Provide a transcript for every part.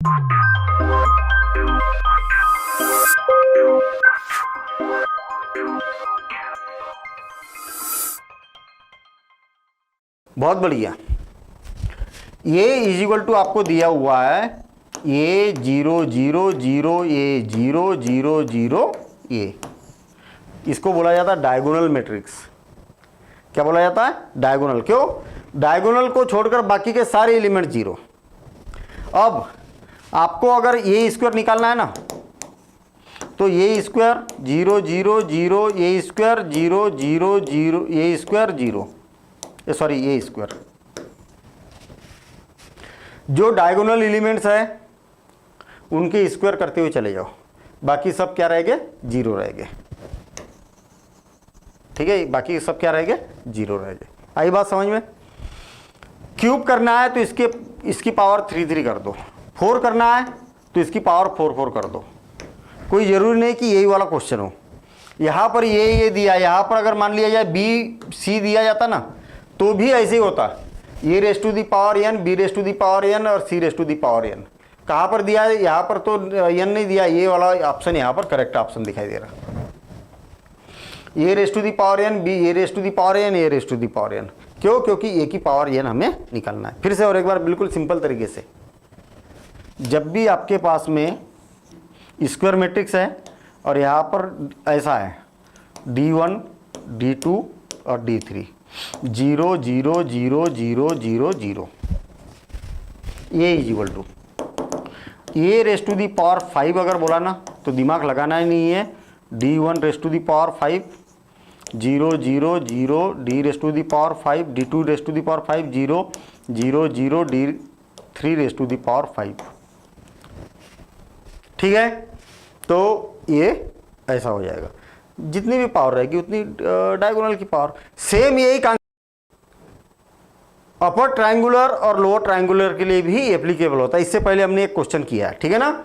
बहुत बढ़िया। ये इज इक्वल टू आपको दिया हुआ है ए 0 0 0 ए 0 0 0 ए। इसको बोला जाता है डायगोनल मैट्रिक्स। क्या बोला जाता है? डायगोनल। क्यों? डायगोनल को छोड़कर बाकी के सारे एलिमेंट जीरो। अब आपको अगर ए स्क्वायर निकालना है ना, तो ए स्क्वायर 0 0 0 ए स्क्वायर 0 0 0 ए स्क्वायर 0, सॉरी ए स्क्वायर। जो डायगोनल एलिमेंट्स है उनके स्क्वायर करते हुए चले जाओ, बाकी सब क्या रहेंगे? जीरो रहेंगे। ठीक है, बाकी सब क्या रहेंगे? जीरो रहेंगे। आई बात समझ में? क्यूब करना है तो इसकी पावर 3 3 कर दो, 4 करना है तो इसकी पावर 4 4 कर दो। कोई जरूरी नहीं कि यही वाला क्वेश्चन हो। यहां पर ये दिया, यहां पर अगर मान लिया जाए बी सी दिया जाता ना, तो भी ऐसे ही होता। A raise to the power n, B raise to the power n और C raise to the power n. कहाँ पर दिया है? यहाँ पर तो एन नहीं दिया, ये वाला ऑप्शन यहाँ पर करेक्ट ऑप्शन दिखाई दे रहा। A raise to the power n, B A raise to the power n, A raise to the power n. क्यों? क्योंकि ए की पावर एन हमें निकालना है। फिर से और एक बार बिल्कुल सिंपल तरीके से, जब भी आपके पास में स्क्वायर मैट्रिक्स है और यहाँ पर ऐसा है D1 D2 और D3, 0 0 0 0 0 0, A is equal to A raise to the power 5 अगर बोला ना तो दिमाग लगाना ही नहीं है। D1 raise to the power 5, 0 0 0 D raise to the power 5, D2 raise to the power 5, 0 0 0 D3 raise to the power 5। ठीक है, तो ये ऐसा हो जाएगा। जितनी भी पावर रहेगी उतनी डायगोनल की पावर। सेम यही अपर ट्रायंगुलर और लोअर ट्रायंगुलर के लिए भी एप्लीकेबल होता है। इससे पहले हमने एक क्वेश्चन किया है, ठीक है ना।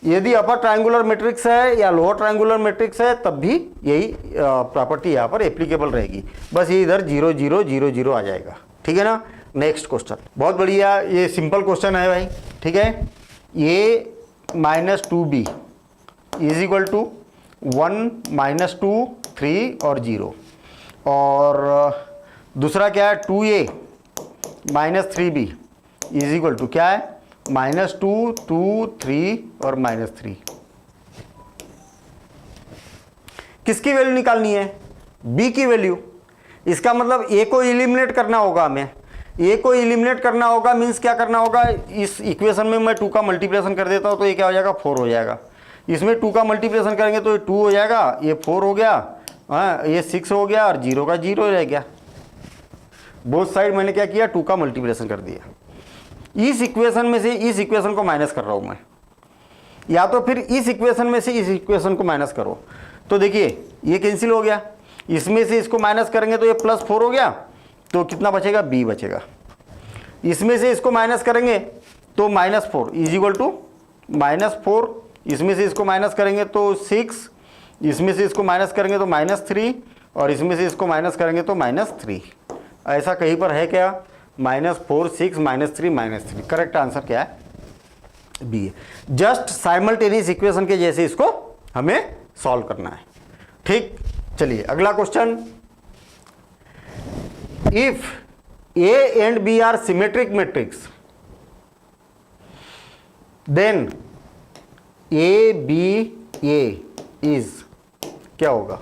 यदि अपर ट्रायंगुलर मैट्रिक्स है या लोअर ट्रायंगुलर मैट्रिक्स है तब भी यही प्रॉपर्टी यहाँ पर एप्लीकेबल रहेगी। बस ये इधर 0 0 0 0 आ जाएगा। ठीक है ना। नेक्स्ट क्वेश्चन बहुत बढ़िया, ये सिंपल क्वेश्चन है भाई। ठीक है, ये -2b इज इक्वल टू 1 -2 3 और 0। और दूसरा क्या है? 2a -3b is equal to क्या है? -2 2 3 और -3। किसकी वैल्यू निकालनी है? b की वैल्यू। इसका मतलब a को एलिमिनेट करना होगा हमें। a को एलिमिनेट करना होगा मीन्स क्या करना होगा? इस इक्वेशन में मैं 2 का मल्टीप्लिकेशन कर देता हूं तो ये क्या हो जाएगा? 4 हो जाएगा। इसमें 2 का मल्टीप्लिकेशन करेंगे तो ये 2 हो जाएगा, ये 4 हो गया, हाँ ये 6 हो गया और 0 का 0 रह गया। बोथ साइड मैंने क्या किया? 2 का मल्टीप्लिकेशन कर दिया। इस इक्वेशन में से इस इक्वेशन को माइनस कर रहा हूं मैं, या तो फिर इस इक्वेशन में से इस इक्वेशन को माइनस करो। तो देखिए ये कैंसिल हो गया, इसमें से इसको माइनस करेंगे तो ये +4 हो गया, तो कितना बचेगा? b बचेगा। इसमें से इसको माइनस करेंगे तो -4 इज इक्वल टू -4, इसमें से इसको माइनस करेंगे तो 6, इसमें से इसको माइनस करेंगे तो -3 और इसमें से इसको माइनस करेंगे तो -3। ऐसा कहीं पर है क्या? -4 6 -3 -3। करेक्ट आंसर क्या है? बी है। जस्ट साइमल्टेनियस इक्वेशन के जैसे इसको हमें सॉल्व करना है। ठीक, चलिए अगला question. If A and B are symmetric matrix, then ABA is क्या होगा?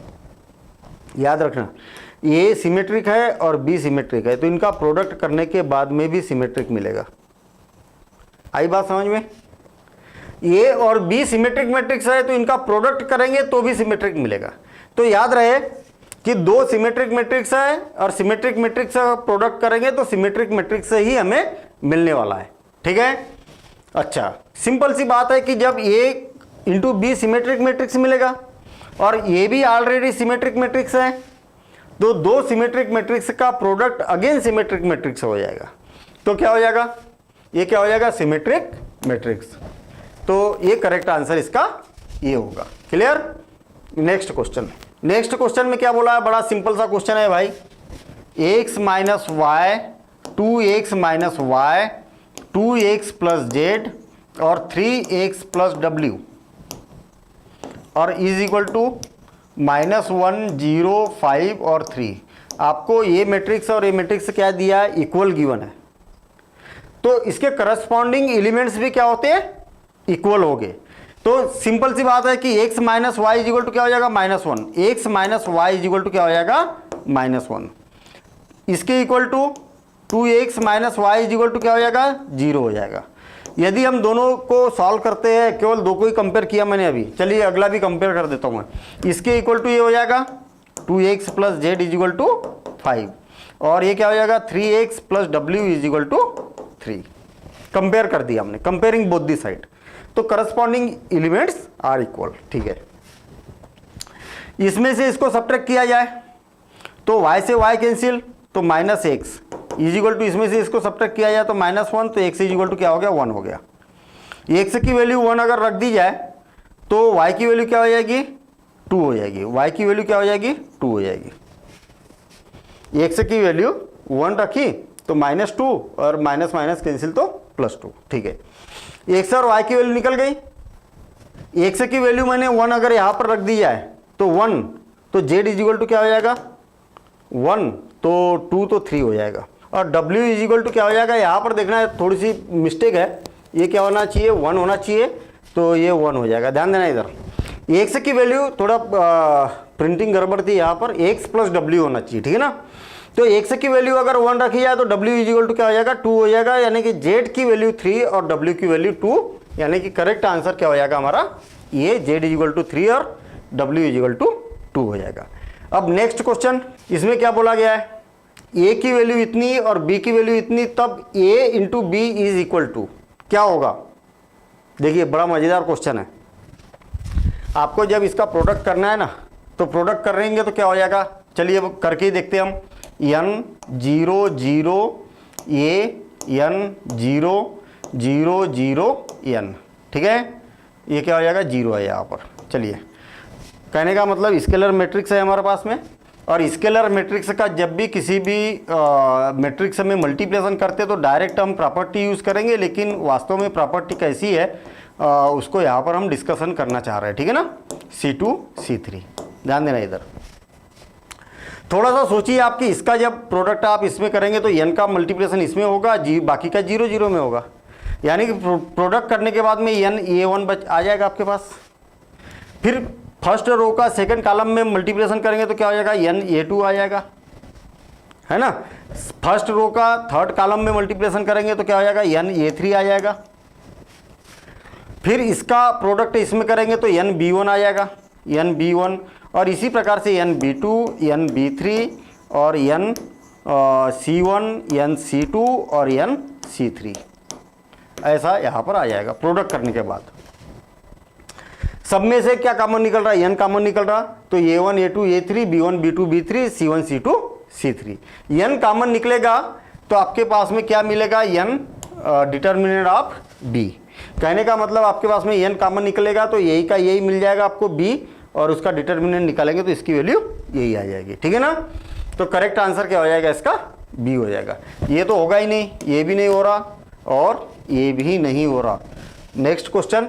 याद रखना, A सिमेट्रिक है और B सिमेट्रिक है, तो इनका प्रोडक्ट करने के बाद में भी सिमेट्रिक मिलेगा। आई बात समझ में? A और B सिमेट्रिक मैट्रिक्स है तो इनका प्रोडक्ट करेंगे तो भी सिमेट्रिक मिलेगा। तो याद रहे कि 2 सिमेट्रिक मैट्रिक्स है और सिमेट्रिक मैट्रिक्स का प्रोडक्ट करेंगे तो सिमेट्रिक मैट्रिक्स से ही हमें मिलने वाला है। ठीक है, अच्छा सिंपल सी बात है कि जब A into B symmetric matrix मिलेगा और ये भी ऑलरेडी सिमेट्रिक मैट्रिक्स है, तो 2 सिमेट्रिक मैट्रिक्स का प्रोडक्ट अगेन सिमेट्रिक मैट्रिक्स हो जाएगा। तो क्या हो जाएगा? ये क्या हो जाएगा? Symmetric matrix. तो ये करेक्ट आंसर इसका ये होगा। Clear? Next question. Next question में क्या बोला है? बड़ा सिंपल सा क्वेश्चन है भाई। x minus Y 2x minus Y 2x plus Z और 3x प्लस डब्ल्यू और इज इक्वल टू -1 0 5 और 3। आपको ये मैट्रिक्स और ये मैट्रिक्स क्या दिया है, इक्वल गिवन है, तो इसके करस्पॉन्डिंग एलिमेंट्स भी क्या होते हैं, इक्वल हो गए। तो सिंपल सी बात है कि x minus Y is equal to क्या हो जाएगा, -1। x minus Y is equal to क्या हो जाएगा, -1। इसके equal to 2x minus Y is equal to क्या हो जाएगा, 0 हो जाएगा। यदि हम दोनों को सॉल्व करते हैं, केवल दो को ही कंपेयर किया मैंने अभी, चलिए अगला भी कंपेयर कर देता हूं मैं। इसके इक्वल टू ये हो जाएगा 2x plus Z is equal to 5 और ये क्या हो जाएगा 3x plus W is equal to 3। Compare कर दिया हमने, कंपेयरिंग बोथ दी साइड, तो करस्पॉन्डिंग एलिमेंट्स आर इक्वल। ठीक है, इसमें से इसको सब्ट्रैक्ट किया जाए तो y से y कैंसिल, तो -x इज इक्वल टू, इसमें से इसको सब्ट्रैक्ट किया जाए तो -1, तो x इज इक्वल टू क्या हो गया, 1 हो गया। x की वैल्यू 1 अगर रख दी जाए तो y की वैल्यू क्या हो जाएगी, 2 हो जाएगी। y की वैल्यू क्या हो जाएगी, 2 हो जाएगी। x की वैल्यू 1 रखी तो -2 और माइनस माइनस कैंसिल तो +2। ठीक है, x और y की वैल्यू निकल गई। x की वैल्यू मैंने 1 अगर यहाँ पर रख दी जाए तो 1, तो z इज इक्वल टू क्या हो जाएगा 1, तो 2 तो 3 हो जाएगा। और w इज इक्वल टू क्या हो जाएगा, यहाँ पर देखना है थोड़ी सी मिस्टेक है, ये क्या होना चाहिए 1 होना चाहिए, तो ये 1 हो जाएगा। ध्यान देना इधर, x की वैल्यू थोड़ा प्रिंटिंग गड़बड़ थी, यहाँ पर x प्लस w होना चाहिए, ठीक है ना। तो x की वैल्यू अगर 1 रखी जाए तो w इज इक्वल टू क्या हो जाएगा 2 हो जाएगा, यानी कि z की वैल्यू 3 और w की वैल्यू 2, यानी कि करेक्ट आंसर क्या हो जाएगा हमारा, ये z इज इक्वल टू 3 और w इज इक्वल टू 2 हो जाएगा। अब नेक्स्ट क्वेश्चन, इसमें क्या बोला गया है, a की वैल्यू इतनी और b की वैल्यू इतनी, तब a into B is equal to क्या होगा। देखिए बड़ा मजेदार क्वेश्चन है। आपको जब इसका प्रोडक्ट करना है ना, तो प्रोडक्ट करेंगे तो क्या हो जाएगा, चलिए अब करके ही देखते हैं हम। n 0 0 a n 0 0 0 n, ठीक है, ये क्या हो जाएगा 0 है यहाँ पर। चलिए, कहने का मतलब स्केलर मैट्रिक्स है हमारे पास में, और स्केलर मैट्रिक्स का जब भी किसी भी मैट्रिक्स में मल्टीप्लिकेशन करते हैं तो डायरेक्ट हम प्रॉपर्टी यूज़ करेंगे, लेकिन वास्तव में प्रॉपर्टी कैसी है उसको यहाँ पर हम डिस्कशन करना चाह रहे हैं, ठीक है ना। C2 C3, ध्यान देना इधर। थोड़ा सा सोचिए, आपकी इसका जब प्रोडक्ट आप इसमें करेंगे तो n का मल्टीप्लिकेशन इसमें होगा, बाकी का 0 0 में होगा, यानी कि प्रोडक्ट करने के बाद में n a1 आ जाएगा आपके पास। फिर फर्स्ट रो का सेकंड कॉलम में मल्टीप्लिकेशन करेंगे तो क्या हो जाएगा n a2 आ जाएगा, है ना। फर्स्ट रो का थर्ड कॉलम में मल्टीप्लिकेशन करेंगे तो क्या हो जाएगा n a3 आ जाएगा। फिर इसका प्रोडक्ट इसमें करेंगे तो n b1 आ जाएगा, n b1, और इसी प्रकार से n b2 n b3 और n c1 n c2 और n c3, ऐसा यहाँ पर आ जाएगा प्रोडक्ट करने के बाद। सब में से क्या कॉमन निकल रहा है, n कॉमन निकल रहा, तो a1 a2 a3 b1 b2 b3 c1 c2 c3, n common निकलेगा तो आपके पास में क्या मिलेगा, n डिटर्मिनेंट ऑफ b। कहने का मतलब आपके पास में n कॉमन निकलेगा तो यही का यही मिल जाएगा आपको b, और उसका डिटर्मिनेंट निकालेंगे तो इसकी वैल्यू यही आ जाएगी, ठीक है ना। तो करेक्ट आंसर क्या हो जाएगा इसका, b हो जाएगा। ये तो होगा ही नहीं, ये भी नहीं हो रहा और ये भी नहीं हो रहा। Next question,